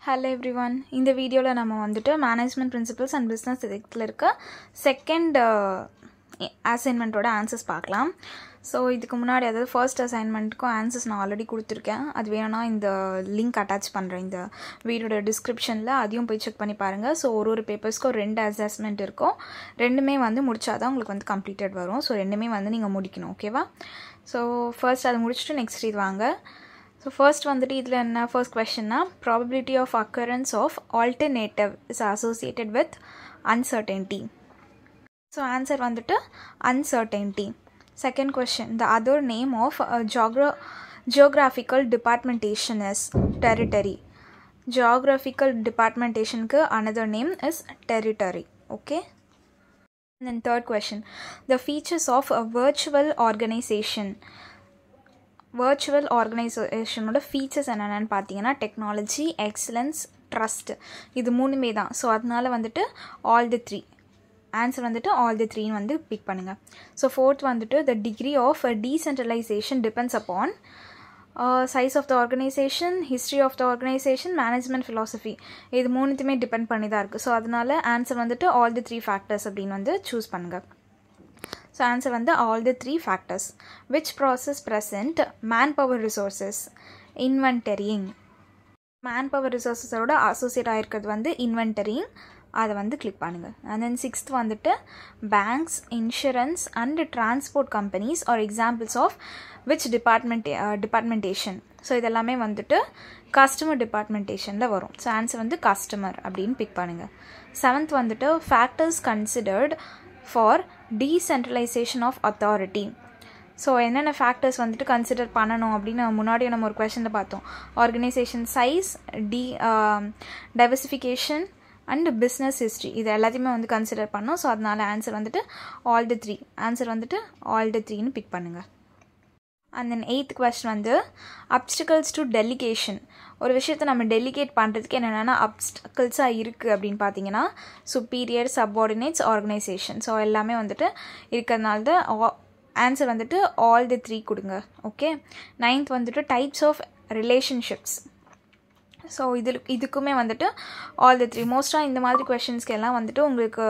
Hello everyone. In the video la nama vandu management principles and business ethics la irukka second assignment oda answers paakalam. So idukku munadi adha first assignment ku answers na already kuduthirken. Adu venana inda link attach pandren inda video oda description la adiyum poi check panni paarenga. So oru papers ku rendu assessment irukum. Rendume vandu mudichada ungalku vandu completed varum. So rendume vandu neenga mudikணும், okay va? So first adu mudichittu next idu vaanga. So first வந்துட்டு இதுல என்ன first question na probability of occurrence of alternative is associated with uncertainty. So answer வந்துட்டு uncertainty. Second question, the other name of geographical departmentation is territory. Geographical departmentation ku another name is territory. Okay. And then third question, the features of a virtual organization. Virtual organization oda features என்னன்னு பாத்தீங்கன்னா technology, excellence, trust. இது மூணுமே தான். So அதனால வந்துட்டு all the three. Answer வந்துட்டு all the three வந்து big பண்ணுங்க. ஸோ ஃபோர்த் வந்துட்டு the degree of decentralization depends upon size of the organization, history of the organization, management philosophy. இது மூணுத்துமே டிபெண்ட் பண்ணி தான் இருக்குது. ஸோ அதனால ஆன்சர் வந்துட்டு all the three factors அப்படின்னு வந்து சூஸ் பண்ணுங்க. So answer வந்து all the three factors. Which process present manpower resources? Inventorying. Manpower resources ஓட associate ஆயிருக்கிறது வந்து inventorying. அதை வந்து click பண்ணுங்க. And then sixth வந்துட்டு banks, insurance and transport companies are examples of which departmentation. So இதெல்லாமே வந்துட்டு customer departmentationல வரும். So answer வந்து customer அப்படின்னு pick பண்ணுங்க. Seventh வந்துட்டு factors considered for decentralization of authority. So என்னென்ன ஃபேக்டர்ஸ் வந்துட்டு கன்சிடர் பண்ணணும் அப்படின்னு முன்னாடியே நம்ம ஒரு கொஷனில் பார்த்தோம். Organisation size, diversification and business history, இது எல்லாத்தையுமே வந்து கன்சிடர் பண்ணோம். ஸோ அதனால ஆன்சர் வந்துட்டு ஆல் த த்ரீ. ஆன்சர் வந்துட்டு ஆல் த த்ரீன்னு பிக் பண்ணுங்கள். அண்ட் தென் எய்த் கொஸ்டின் வந்து அப்டிகல்ஸ் டு டெலிகேஷன். ஒரு விஷயத்தை நம்ம டெலிகேட் பண்ணுறதுக்கு என்னென்னா அப்டிகல்ஸாக இருக்குது அப்படின்னு பார்த்தீங்கன்னா சுப்பீரியர், சப்ஆர்டினேட்ஸ், ஆர்கனைசேஷன். ஸோ எல்லாமே வந்துட்டு இருக்கிறதுனால தான் ஆன்சர் வந்துட்டு ஆல் தி த்ரீ கொடுங்க. ஓகே. நைன்த் வந்துட்டு டைப்ஸ் ஆஃப் ரிலேஷன்ஷிப்ஸ். ஸோ இதுக்குமே வந்துட்டு ஆல் தி த்ரீ. மோஸ்ட்டாக இந்த மாதிரி கொஷின்ஸ்க்கு எல்லாம் வந்துட்டு உங்களுக்கு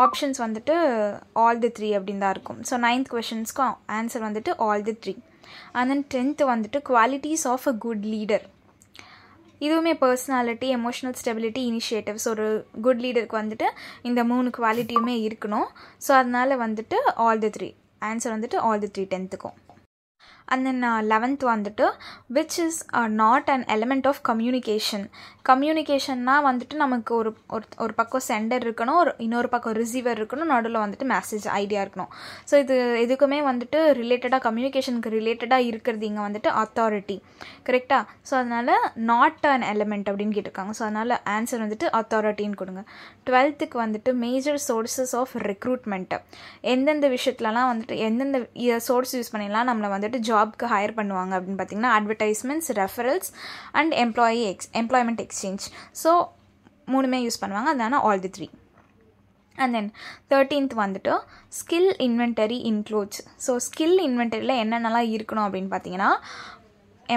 ஆப்ஷன்ஸ் வந்துட்டு ஆல் தி த்ரீ அப்படின்னு தான் இருக்கும். ஸோ நைன்த் கொஷின்ஸ்க்கும் ஆன்சர் வந்துட்டு all the three. And then tenth வந்துட்டு qualities of a good leader. இதுவுமே பர்சனாலிட்டி, எமோஷனல் ஸ்டெபிலிட்டி, இனிஷியேட்டிவ்ஸ். ஒரு குட் லீடருக்கு வந்துட்டு இந்த 3 குவாலிட்டியுமே இருக்கணும். ஸோ அதனால வந்துட்டு ஆல் தி த்ரீ. ஆன்சர் வந்துட்டு ஆல் தி த்ரீ டென்த்துக்கும். அண்ட் தென் 11th வந்துட்டு which is not an element of communication. கம்யூனிகேஷன்னா வந்துட்டு நமக்கு ஒரு பக்கம் சென்டர் இருக்கணும், இன்னொரு பக்கம் ரிசீவர் இருக்கணும், நடுவில் வந்துட்டு மெசேஜ் ஐடியா இருக்கணும். ஸோ இது எதுக்குமே வந்துட்டு ரிலேட்டடாக கம்யூனிகேஷனுக்கு ரிலேட்டடாக இருக்கிறது இங்கே வந்துட்டு அத்தாரிட்டி. கரெக்டாக? ஸோ அதனால் நாட் அன் எலிமெண்ட் அப்படின்னு கேட்டிருக்காங்க. ஸோ அதனால் ஆன்சர் வந்துட்டு அத்தாரிட்டின்னு கொடுங்க. 12th வந்துட்டு மேஜர் சோர்ஸஸ் ஆஃப் ரெக்ரூட்மெண்ட். எந்தெந்த விஷயத்துலலாம் வந்துட்டு எந்தெந்த சோர்ஸ் யூஸ் பண்ணிடலாம் நம்மளை வந்துட்டு ஜாப்க்கு ஹையர் பண்ணுவாங்க அப்படின்னு பார்த்தீங்கன்னா advertisements, referrals and employment exchange. So மூணுமே யூஸ் பண்ணுவாங்க. அதனால all the three. And then 13th வந்துட்டு skill inventory includes. So skill இன்வென்டரியில் என்னென்னலாம் இருக்கணும் அப்படின்னு பார்த்தீங்கன்னா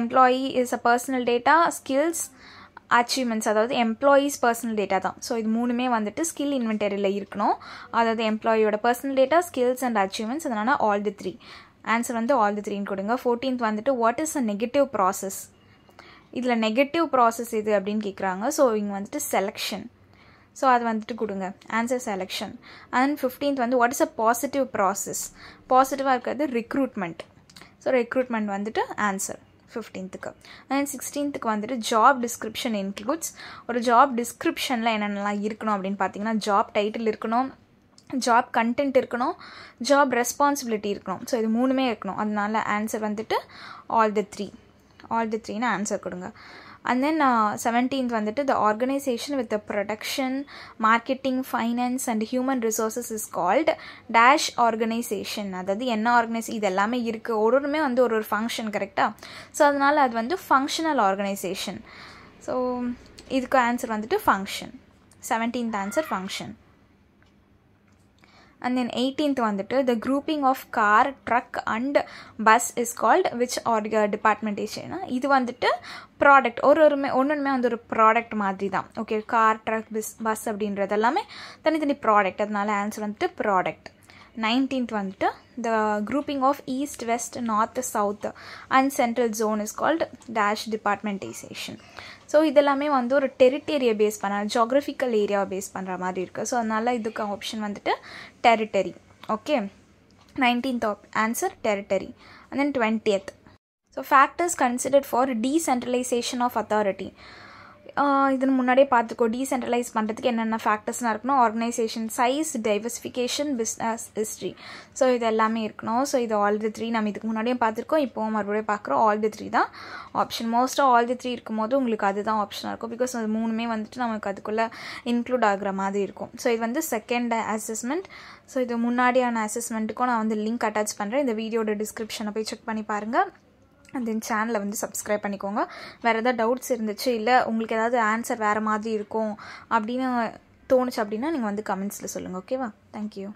employee is a personal data, skills, achievements, அதாவது எம்ப்ளாயீஸ் பர்சனல் டேட்டா தான். ஸோ இது மூணுமே வந்துட்டு ஸ்கில் இன்வென்டரியில் இருக்கணும். அதாவது எம்ப்ளாயியோட personal data, skills and achievements. அதனால் ஆல் தி த்ரீ. ஆன்சர் வந்து ஆல் தி த்ரீன்னு கொடுங்க. 14th வந்துட்டு what is a negative process. இதில் நெகட்டிவ் ப்ராசஸ் இது அப்படின்னு கேட்குறாங்க. ஸோ இங்கே வந்துட்டு செலெக்ஷன். ஸோ அது வந்துட்டு கொடுங்க. Answer selection. அண்ட் 15th வந்து what is a positive process. பாசிட்டிவாக இருக்கிறது ரெக்ரூட்மெண்ட். ஸோ ரெக்ரூட்மெண்ட் வந்துட்டு ஆன்சர் 15th. அண்ட் 16th வந்துட்டு ஜாப் டிஸ்கிரிப்ஷன் இன்க்ளூட்ஸ். ஒரு ஜாப் டிஸ்கிரிப்ஷனில் என்னென்னலாம் இருக்கணும் அப்படின்னு பார்த்தீங்கன்னா ஜாப் டைட்டில் இருக்கணும், ஜாப் கண்டென்ட் இருக்கணும், ஜாப் ரெஸ்பான்சிபிலிட்டி இருக்கணும். ஸோ இது மூணுமே இருக்கணும். அதனால ஆன்சர் வந்துட்டு all the three. All the த்ரீன்னு ஆன்சர் கொடுங்க. அண்ட் தென் 17th வந்துட்டு the organisation with the production, marketing, finance and human resources is called dash organisation. அதாவது என்ன இது எல்லாமே இருக்குது. ஒருமே வந்து ஒரு ஃபங்க்ஷன். கரெக்டாக? ஸோ அதனால் அது வந்து ஃபங்க்ஷனல் ஆர்கனைசேஷன். ஸோ இதுக்கு ஆன்சர் வந்துட்டு function. 17th answer function. And then 18th வந்துட்டு the grouping of car, truck and bus is called which departmentation. இது வந்துட்டு ப்ராடக்ட் ஒன்றுமே வந்து ஒரு ப்ராடக்ட் மாதிரி தான். ஓகே, கார், ட்ரக், பஸ் அப்படின்றது எல்லாமே தனித்தனி ப்ராடக்ட். அதனால ஆன்சர் வந்துட்டு ப்ராடக்ட். 19th வந்துட்டு the grouping of east, west, north, south and central zone is called dash departmentation. So இதெல்லாமே வந்து ஒரு டெரிட்டரியை பேஸ் பண்ண ஜியோக்ரஃபிக்கல் ஏரியாவை பேஸ் பண்ணுற மாதிரி இருக்குது. ஸோ அதனால் இதுக்கு ஆப்ஷன் வந்துட்டு territory. Okay, 19th answer territory. And then 20th. So factors considered for decentralization of authority. இதுன்னு முன்னாடியே பார்த்துக்கோ, டீசென்ட்ரலைஸ் பண்ணுறதுக்கு என்னென்ன ஃபேக்டர்ஸ்லாம் இருக்கணும். Organization size, diversification, business history. So இது எல்லாமே இருக்கணும். ஸோ இது ஆல் தி 3 நம்ம இதுக்கு முன்னாடியே பார்த்துருக்கோம், இப்போவும் மறுபடியும் பார்க்குறோம். ஆல் தி 3 தான் ஆப்ஷன். மோஸ்ட்டாக ஆல் தி 3 இருக்கும்போது உங்களுக்கு அதுதான் ஆப்ஷனாக இருக்கும். பிகாஸ் அது 3மே வந்துட்டு நமக்கு அதுக்குள்ளே இன்க்ளூட் ஆகிற மாதிரி இருக்கும். ஸோ இது வந்து செகண்ட் அசஸ்மெண்ட். ஸோ இது முன்னாடியான அசஸ்மெண்ட்டுக்கும் நான் வந்து லிங்க் அட்டாச் பண்ணுறேன். இந்த வீடியோட டிஸ்கிரிப்ஷனை போய் செக் பண்ணி பாருங்கள். அண்ட் தென் சேனலை வந்து சப்ஸ்கிரைப் பண்ணிக்கோங்க. வேறு எதாவது டவுட்ஸ் இருந்துச்சு, இல்லை உங்களுக்கு ஏதாவது ஆன்சர் வேறு மாதிரி இருக்கும் அப்படின்னு தோணுச்சு அப்படின்னா நீங்கள் வந்து கமெண்ட்ஸில் சொல்லுங்கள். ஓகேவா? தேங்க்யூ.